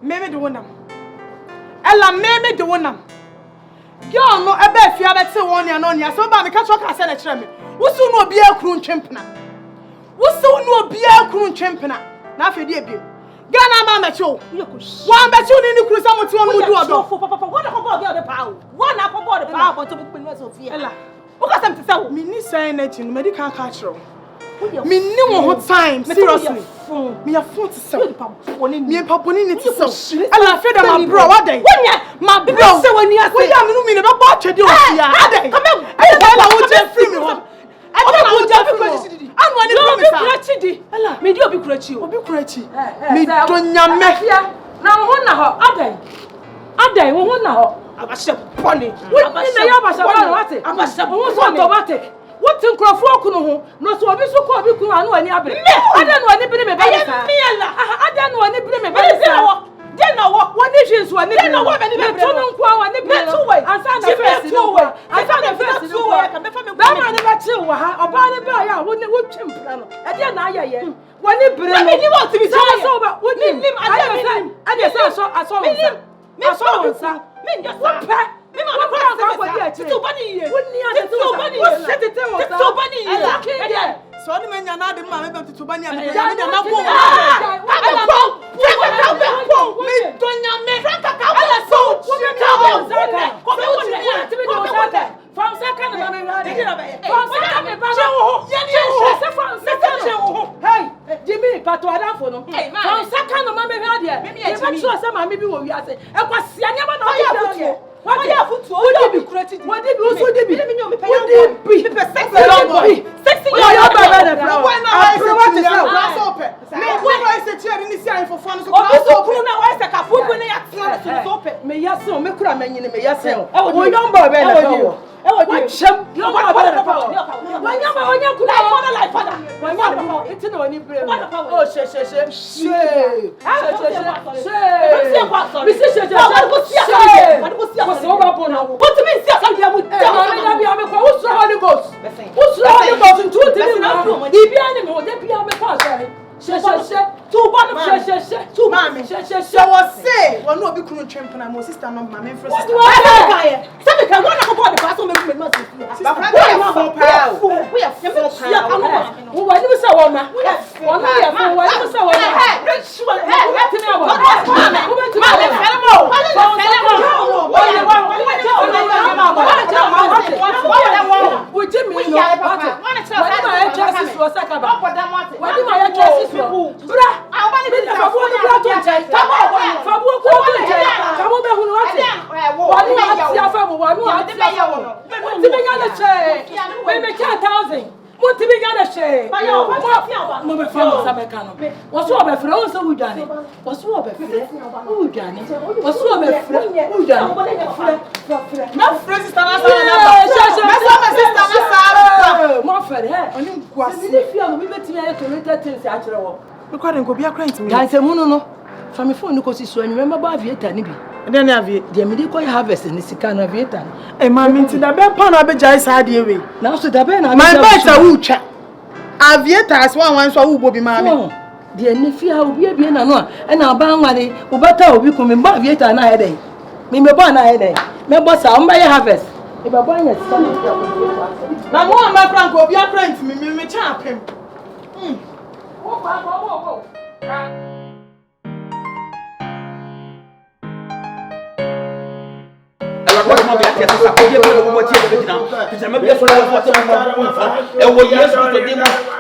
Maybe the one. Ella, maybe the one. Girl, no, I bet you have to one and on ya. So, by the catch up, I said a tremor. What's soon will be a croon champion? What's soon will be a croon champion? Now, for dear Bill. Gana Mamma Cho. One bet you need to cruise on with one who do for Papa. What about the power? One up about the power to book with Sophia. What got them to tell me? Saying that in medical culture. Me no time, seriously. Me a phone to sell. Me a papa need to sell. And I fed my bro. What day? My bro. So when you are saying, about to do here. Come on. I will just free me. I will just free me. I'm one of me do be crazy. Me don't yam. Now one now. Ade, one now. I was a pony. What is the Yabasa? I was automatic. What in Crawford no so be so called you and any other. I don't know any baby. I don't know any baby. Then what nations were never know what any baby. Two way. I found the first two way. I found the first two way. I can never tell her about the buyer when they would chimp. I didn't know. When they bring me want to be so what name I saw him. I saw him. What pack? Me ma ko kwa so bani ye wonni ade so bani ye set it so bani ye so ni menya na ade ma me be to bani ade na na ko me donya me Franka ka ala so from second na me from second me ba hey Jimmy pato adafo no from second na me ha dia me ba sure say ma me bi wo wi ase e kwasia nyama na what do you put? What do you create? What do you also do? What do you be? Sexy young Why not? I say chair in this year for fun. So why say ka food when you ask so open? Me yes so me kura me nyine me yes so. O young boy be na go. What sham? Young boy be na go. When you kura like father. When you it's no any brain. Oh she. What do you mean? What's the Holy Ghost? What's the Holy Ghost in 2 minutes? He be animal, they be on the pass. Two mammy. I was say, well, no, be couldn't champion and my sister, no, my main first. What do I say? Can one of the pass on the movement? We are 4 pounds. Who are you so on? We are 4 pounds. What to be gonna say? What's what my friends who done it? What's what my friends who done it? What's what my friends who done it? My friends is my friend, and you quite we met here to read things actually. We couldn't go be a crime to me. I said, no. From my phone, because you remember about Vietnam. And then have it, the medical harvest in the Sikana Vietnam. And my means to the bed pan of a jazz idea. Now, so the bed, my bites are woo chat. Avietas one so who will be mammy. The nephew will be a bien and our bang money, who better will come in Bavieta and I day. Me born I day. My boss, I'll buy a harvest. If I buy it, now more my Frank will be a friend to me, chap him. What my black cat is a good deal what you now. It's a maybe a sort of what you and what years to them,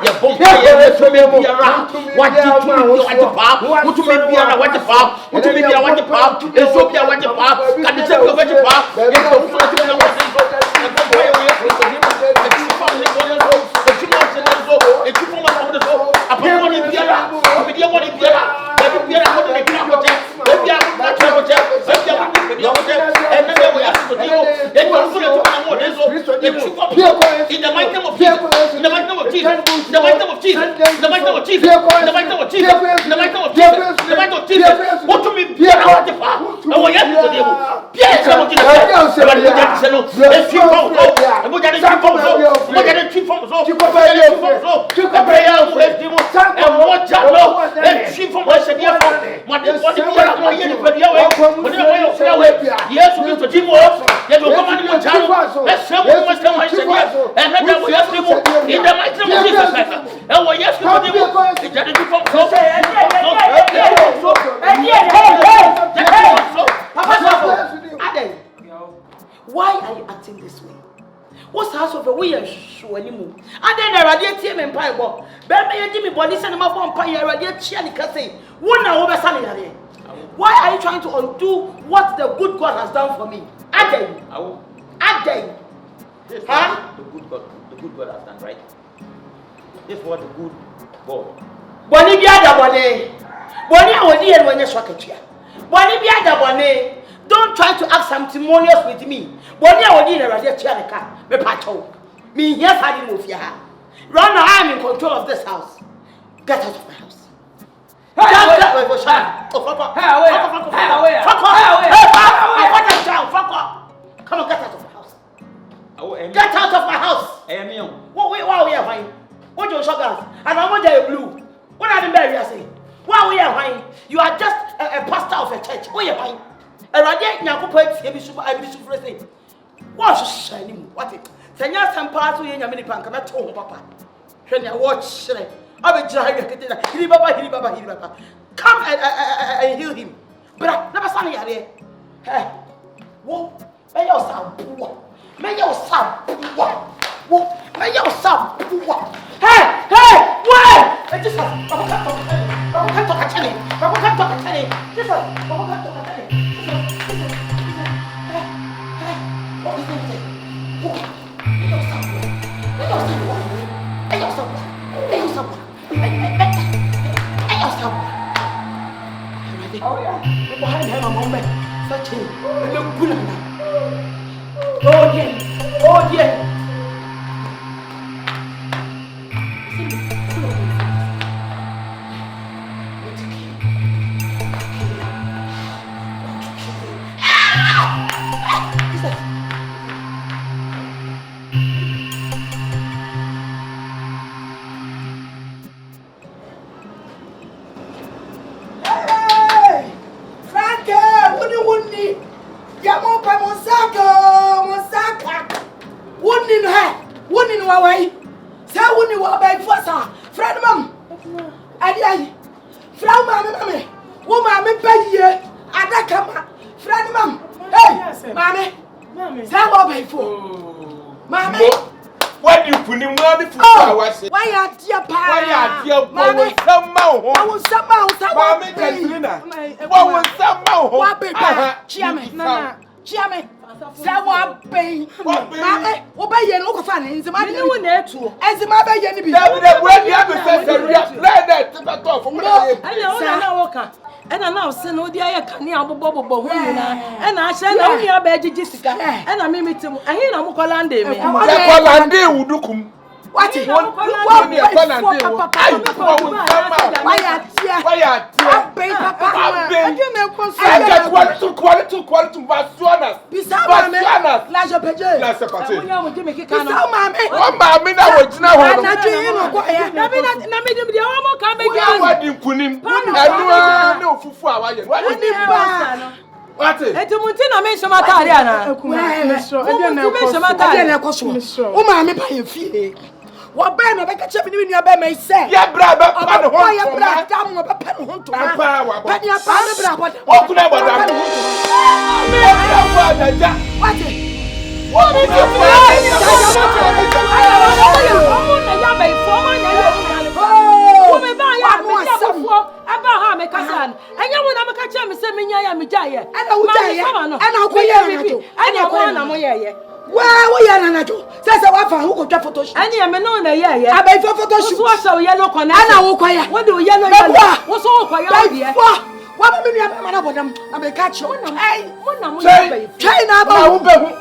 your bump, to me be around. What you want to pop? What to make me a what to pop? What to make me a what to pop? And so be a what to pop. Can you take over the pop? And so to the what is and go away with him. If you want to go, upon one in Pierre, video one in Pierre, every Pierre, I want to make you a hotel. Maybe I would not have a hotel. And then we ask to deal. Then we also have to know this. In the mighty name of Jesus, in the mighty name of Jesus, in the mighty name of Jesus, in the mighty name of Jesus, in the mighty name of Jesus, in the mighty name of Jesus, in the mighty name of Jesus. What to me, Pierre, I want to pass. And we have to deal. Pierre, some of you let's keep on. And we're going to keep on. We're going to keep on. And watch out. Let's keep on. What Why are you acting this way? What's house of a way and show anymore? And then I radiate him pie ball. Baby, you give me body send him up on pie, radiate chiani say. Why are you trying to undo what the good God has done for me? Again. Again. Huh? The good God has done, right? This is what the good God. Bonnie Biada Bonnie. Bonnie, I will deal when you're shocking. Bonnie Biada Bonnie. Don't try to act sanctimonious with me. Bonnie, I will deal a chianica. Me pacho. Me, yes, I didn't move here. Run, I am in control of this house. Get out of my house. Come on, get out of my house. Get out of my house. Why are we fine? What do you shock us? And I'm going to blue. What are the barriers saying? Why are we fine? You are just a pastor of a church. Why are you fine? And I didn't know what I'm saying. What's shining? What it? Send us some parts of your mini punk. I'm at home, Papa. When you watch, I will drive you. Baba. Come and heal him. But never saw me here. Hey, what? May your son. May your son. What? May your son. Hey, where? I just can't talk at any. Baba can't talk at any. Just Baba can't talk at any. What is it? What? May your son. May your son. Oh yeah. Behind him a moment. Such a good. Oh yeah. And I now send no dear Kania Bobo, and I said, no, you are bad Jessica, and I mean, I hear no Colande. Would do come. What is one? Why what is it? Muntina mention Matariana. What Ben I catch up in your bed may say? Yeah, brother, why you black down of a pen hunt to my power? What could I want? What is Well, we are not. Says a wife who could draft photos. And I know in a year. I buy for photos. What's so yellow corner? And I will quiet. What do yellow? What's all quiet? What many of them? I may catch you. China,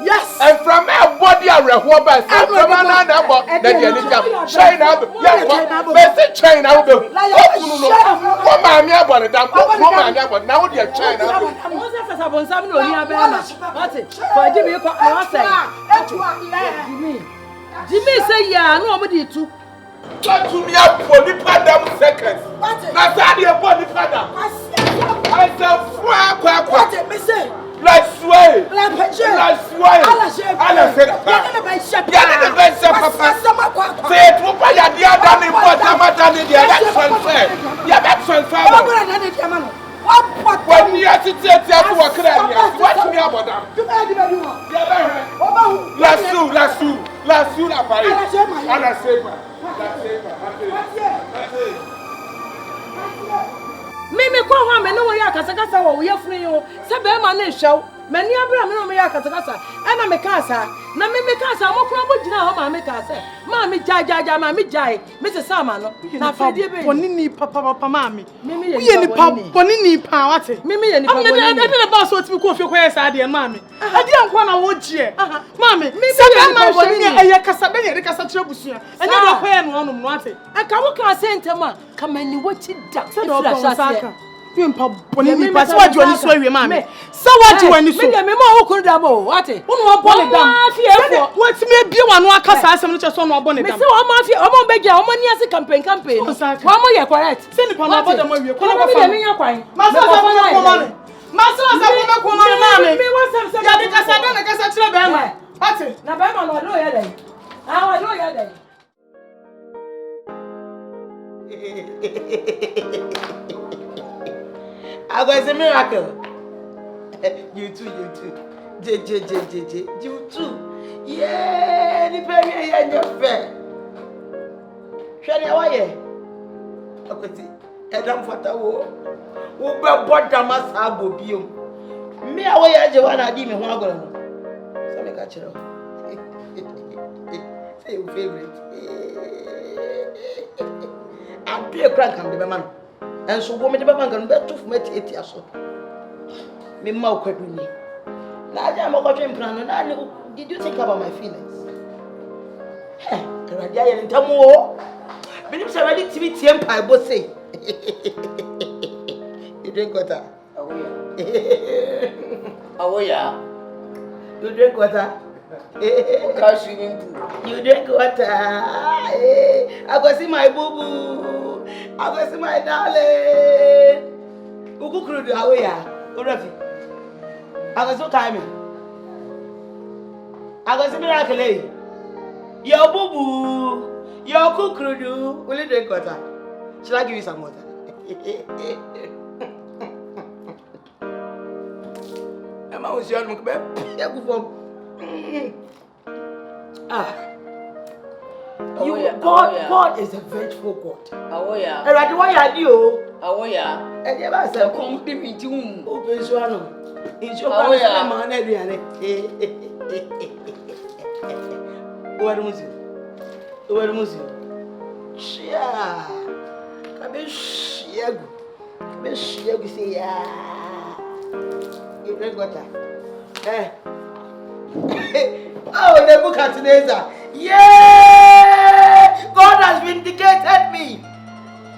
yes. And from our body, I rehob us. And from another book, then you need to China. Yes, China. What mammy about it? But now you're China. Jimmy say, yeah, nobody too. Talk to me up for the padam seconds. That's how you body padam. I said, What did me say? Let's sway. Let's sway. Say it, what are you done in what I'm done in the election fair? The election fair. When you are to take what me about them? Let's sue, Mimi kwa hwa me no wo ya kasakasa wo ye funu yo se be ma na ehwew mani abra me no me ya kasakasa na me ka asa na me ka asa mo kura bo gina ho ma me ka asa ma me jaja ma me jai me se sama no na fadie be ponini papa ma me mimi ye ni pa ponini pa wate mimi ye ni pa bonini am na ba so otimi ko fie ko yesa ade ma me ade anko na wo gie ma me se be ma hwe ni eye kasa be ne kasa kire busua enya do ko ye no onum no wate aka wo ka sentema ka mani wo ti da se do ko saka Pimpa ponini pa so wadwo ni so awie ma me so wadwo ani so me de me ma wo kunu da bo wate wonu wo bole dam watimi abie wanu aka sa asem no che so no obone dam me se wo ma fie o mo begia o mo ni ase campaign wo mo ye correct se ni pa na boda mo awie ko na ko fa me nya kwan ma so sa ko ma me ma me ya de kasa da na kasa kire be ma wate na be ma no do ye dai wa do ye dai AGYA is a miracle. You too. You too. Yeah, the baby and your fair. Shall you away? ADOM for the war. Who brought the mass abo biom? Me away as you want to give me one go. So me catch it. Say your favorite. I'm play crank and the man. And so woman the bank and bet to met 8 years old. Me mau kweduni. Na aja mo ko twem plan na did you think about my feelings? Hey, radia ye ntamu o. Believe say ready TV tie mpa bo say. You drink water. Awoya. You drink water. You drink water. I go see my boo boo. I go see my darling. Ugu kuru do awoya. Orafi. I go so timing. I go see miracle. Your boo boo. Your kukuru. Will you drink water? Shall I give you some water? Emma was young. God is a vengeful God. Awoya. And I why are you? Awoya. And you ever said, Come to me too. open Suano. In your man, Adrian. Where was you? Where was you? Shia. Come in, Shia. Miss Shia, say, yeah. You drink water. Eh. Oh, the book at Neza. Yeah! God has vindicated me.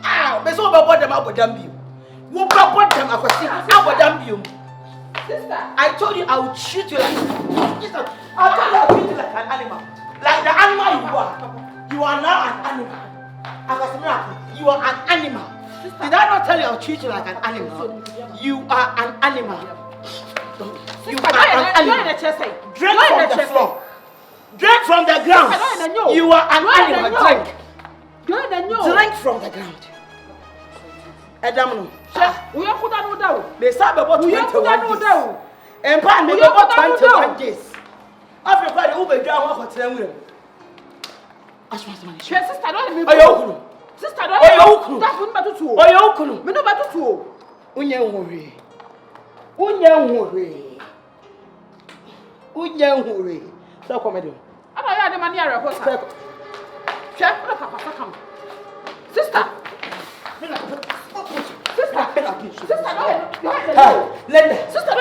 Ah, me so about them about damn you. You about them about damn you. Sister, I told you I would treat you like sister. I told you I would treat you like an animal. Like the animal you are. You are now an animal. You are an animal. Sister, did I not tell you I would treat you like an animal? You are an animal. You are an animal. Drink from the floor. Drink from the ground. You are an animal. Drink. Drink from the ground. Adam, they said about 21 days. And pan me about 21 days. Everybody who be down for 10 minutes. Sister, don't me. Sister, don't me. That's what I'm to. Oh, you couldn't. Me no better to. Unye so come do. Ana ya de mani are hosa. Check the papa come. Sister. Sister, Lenda. Sister,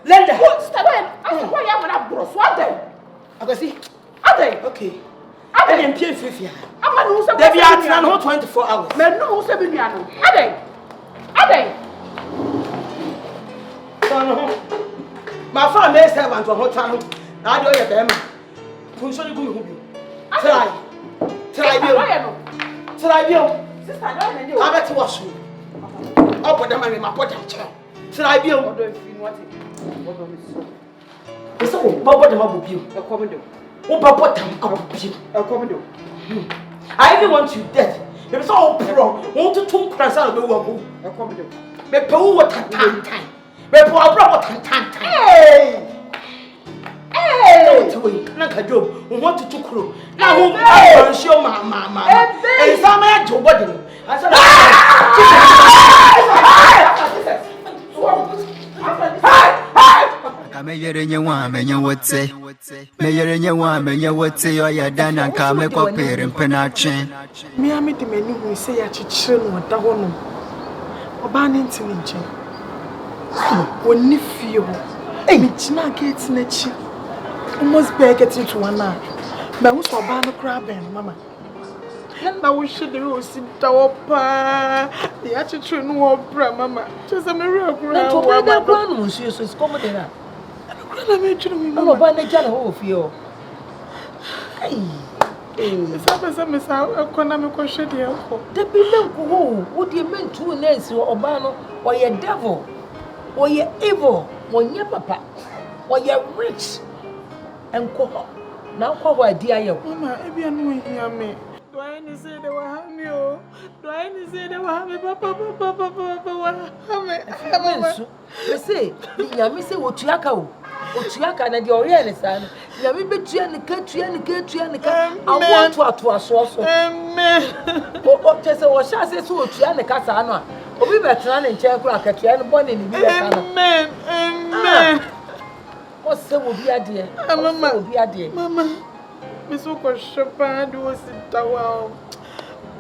Lenda. Sister, why you have that bros? What then? I go see. Okay. I am pay fifia. I'm no say. They be at 24 hours. Me no say be nuano. Adey. My father may servant for hotel. Now do you them? Function you go. Try. Sister, don't know. I bet you wash. Up with them and my pot and chair. So I be a what if you want it? It's all about them up with you. A commando. Oh, Papa, up with you. A commando. I even want you dead. It's all pro. Want to talk crass out of the world. A commando. Me po what time. Me po a what time. Hey! Hey! Like a job. We want to talk crew. Now, I'm sure my. And some man to body. I said, Miami the menu we say ya children or dahono. Obanin tiniche. When you feel a michina gets nature. Almost bear getting to one hour. But who's for banner crabbing, Mamma? Now we should do sit down. The attitude no opera, Mamma. Just a miracle. Grandma, monsieur, so it's comedy. I'm a banana of you. It's a miss out of economic question. The people would you mean to Nancy or Obano or your devil or your evil or your papa or your rich and co. Now, what idea, Mamma, if you know me. Do I say they were happy? Do I say they were happy? Papa, you say, you say what you are. Otuaka na de oyele san ya me betua ne katua I want to aso amen o tese wo sha se so otua ne kasa no a obi betena ne nche kura katua ne bone ne bi beka no amen o se wo bi ade mama obi ade mama me so ko shepa do sitawa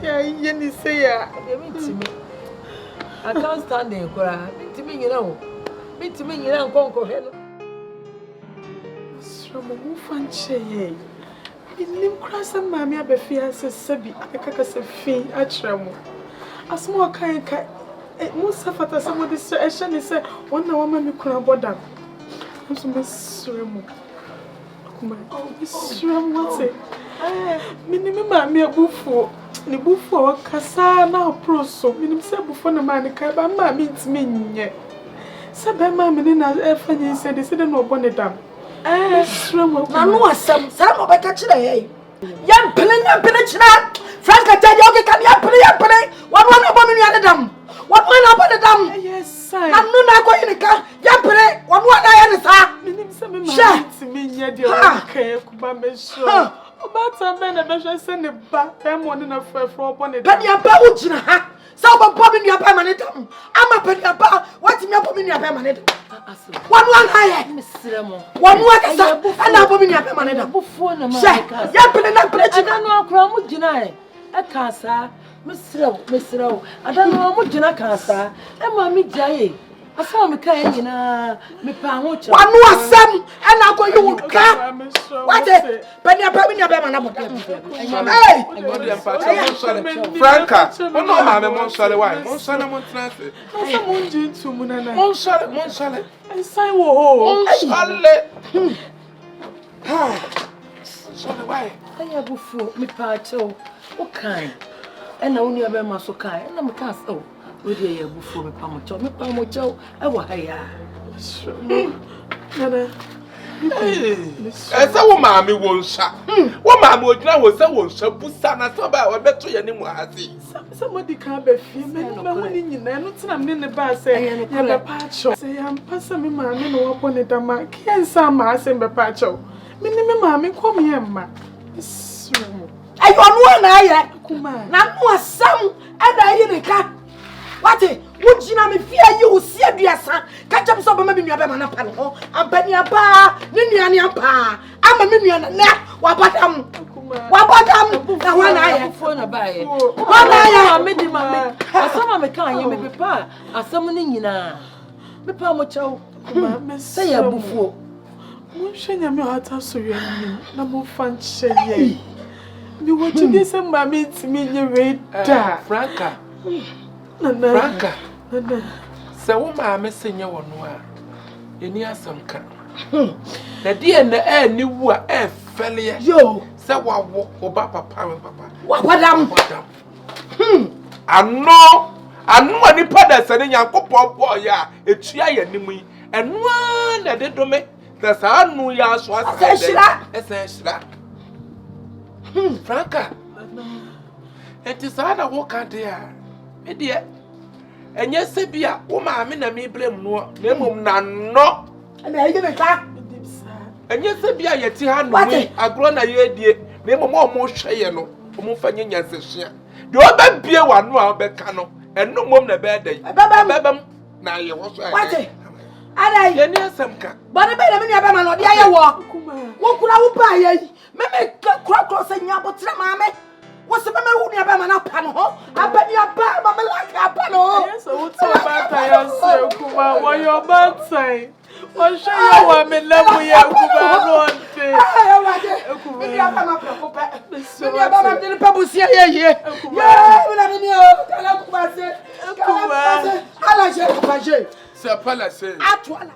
ya yeni se ya me timi I can't stand there kura timi nyina o me timi nyina nkonko he no Mama fanche Minim krasa mami abefia se sebi akaka se fin atremo asmo kan ka mo safata se mo de se ehye ne se wona wa mami kura bodam nso mesremo kuma mesremo wate minim mami abufu ne bufu wa kasa na proso minim se bufu na mani ka ba mami ntimi nye se ba mami ne na efanye se de no obonedam na no asam sa mo beka kire ye yam pene chira Franka tell you okay can yam pene one obo me nuade dam one obo de dam yes sir na no na ko yinika yam pene one na ya ne sa minim se me ma ntimi nya de o kan kuba me so obata me na be hwe se ne ba dem won na frefro obo ne dam ya ba wo gina ha sa obo me nuaba ma ne dam ama pe nuaba what me obo me nuaba ma ne dam one higher misremo one kasa ana bomi ni ape maneda bufo na ma ya pele na prechi na no akra mu gina e kasa misrewo adano mu gina kasa e ma mi jaye asa me kan nyina me pa ho che one asem ana ko you ka what pele ape ni ape manada hey Franka ono ma me mon sole why mon sole mon transfer no se mon jintu munana mon sole Sai wo sole sole why aya bufu me pa cho o kan e na oni abe ma so kan e na me ka so o de ya bufu me pa mo cho e wa ha ya nana esa wo maami wo nsa wo maami ogina wo se wo nsa busa na so ba wo beto ye ni mu hasi somebody can be fie me na ho ni nyina no tena me ne ba se ye be pa cho se ya mpasa me maami no wo bone dama kiensa ma ase be pa cho me ni me maami kom ye ma sumo ayo no na aye kuma na no asam ada yi ne ka wate wujina me fia yi osi aduasa ka cham so ba ma bi nua ba ma na pa no ampani apa ni nua ni apa ama me nua na wa badam na wana ya bufo na ba ye wana ya me di ma me asama me kan ye me pepa asam ni nyina me pa mo chaw kuma me se ya bufo mo hwenya me hata so yani na mo fanche ye mi wo tidi se ma me ntimi nye we da Franka nana Franka nana se wo maami senye wono a eni asamka na die na ni wu a fele yo se wa wo ba papa me papa wa badam ano Anwa ni pada sane Nyankopon bo ya etua ye nimu yi. Enwa na de do me. Da sa anu ya so asese. Eseshira. Franka. Enti sa na wo ka de a. Me de enye se bia wo ma me na me blem no. Na mum na no. Na ye me ka. Enye se bia ye ti ha no mi agro na ye die. Na mum o mo hweye no. O mo fanye nyansehia. De oba bie wa no a obeka no. Enu mom na be dey. Bebam na ye wo so. Wate. Adai. Ye ni asem ka. Bode be na me nua be ma no de aye wo. Wo kura wo pa ye. Me kro se nya botre ma me. Wo se be me wu nua be ma na pa no ho. Aba ni aba ma me like apa no. Yes, wo to ba ta ya se kuma wo yo ba tai. Wo she yo wa me na mu ye kuma no nte. Ayo wate. Me nua be ma pro ko pe. Me nua be ma de pa busia ye. Ye, me na ni o. Kala Kumasi. Kumasi. Ala je Kumasi. C'est pas la scène. À toi là.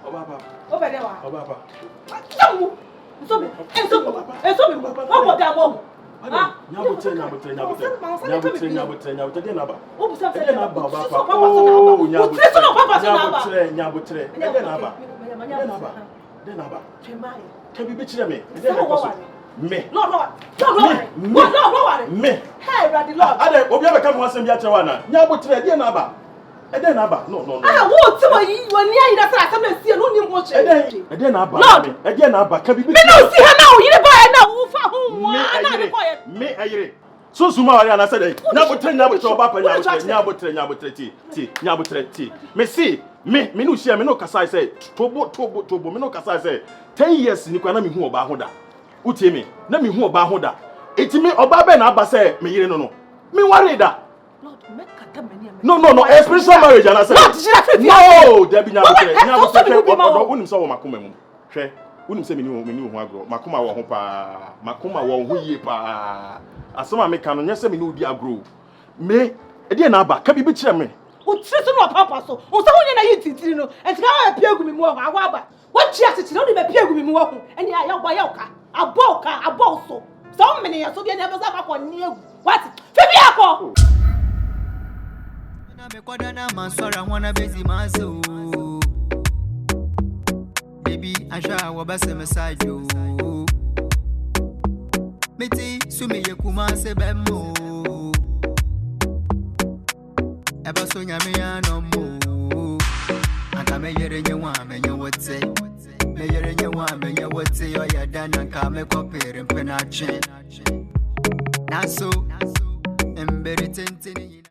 Obaba. Obedewa. Obaba. Tamu. Nsobe. Ensobe. Obo da mo. Ah. Nyabotre de naba. Obu sa De naba baba. Oh, nyabotre. Nyabotre. De naba. Chemai. Kebi be kire me. De naba. Me. Lord. Me. Hey, Raddy Lord. Ade obi abeka mo asem bia kire na. Nyabotre de naba. Ede naba. No. Ah, wo ti wo yi woni ayi da sa asem na sie no ni mo che. Ede naba. Ede naba. Kebi be. Me no si ha na wo yire ba na wo fa ho wa na de ko ye. Me ayire. So suma wari ana say dey. Nyabotre oba pa nyabotre ti. Me see me no share me no kasa say tobo me no kasa say 10 years ni kwa na me hu oba ho da. Utie me na me hu oba ho da. Eti me oba be na aba say me yire no. Me worry da. Lord, make kata mani. No, spiritual marriage ana say. No, there be nyabotre unim so wo makoma mu. Hwe unim say me ni ho agro. Makoma wo ho pa. Makoma wo ho yie pa. Asoma me kan no nyese me no di agro. Me e dey na aba ka bi kire me. O tiri so no papa so. O so wonya na yi titiri no. Enti ka wa pia gu mi mu ho aba. Wo chi atitiri o de be pia gu mi mu ho. Eni ya gwa ya oka. Abo so. So many ya so bi na be sa papa ni egu. What? Febi akọ. Na me kwada na mansora wana bezi maso. Baby asha wa base message yo. Meti sume ye Kumasi bemmo. Eba so nyame ya no mo. Anta me yere nyewa me nyewote. Me yere nyewa me nyewote yo ya dana ka me kopere mpenache. Naso embere tenteni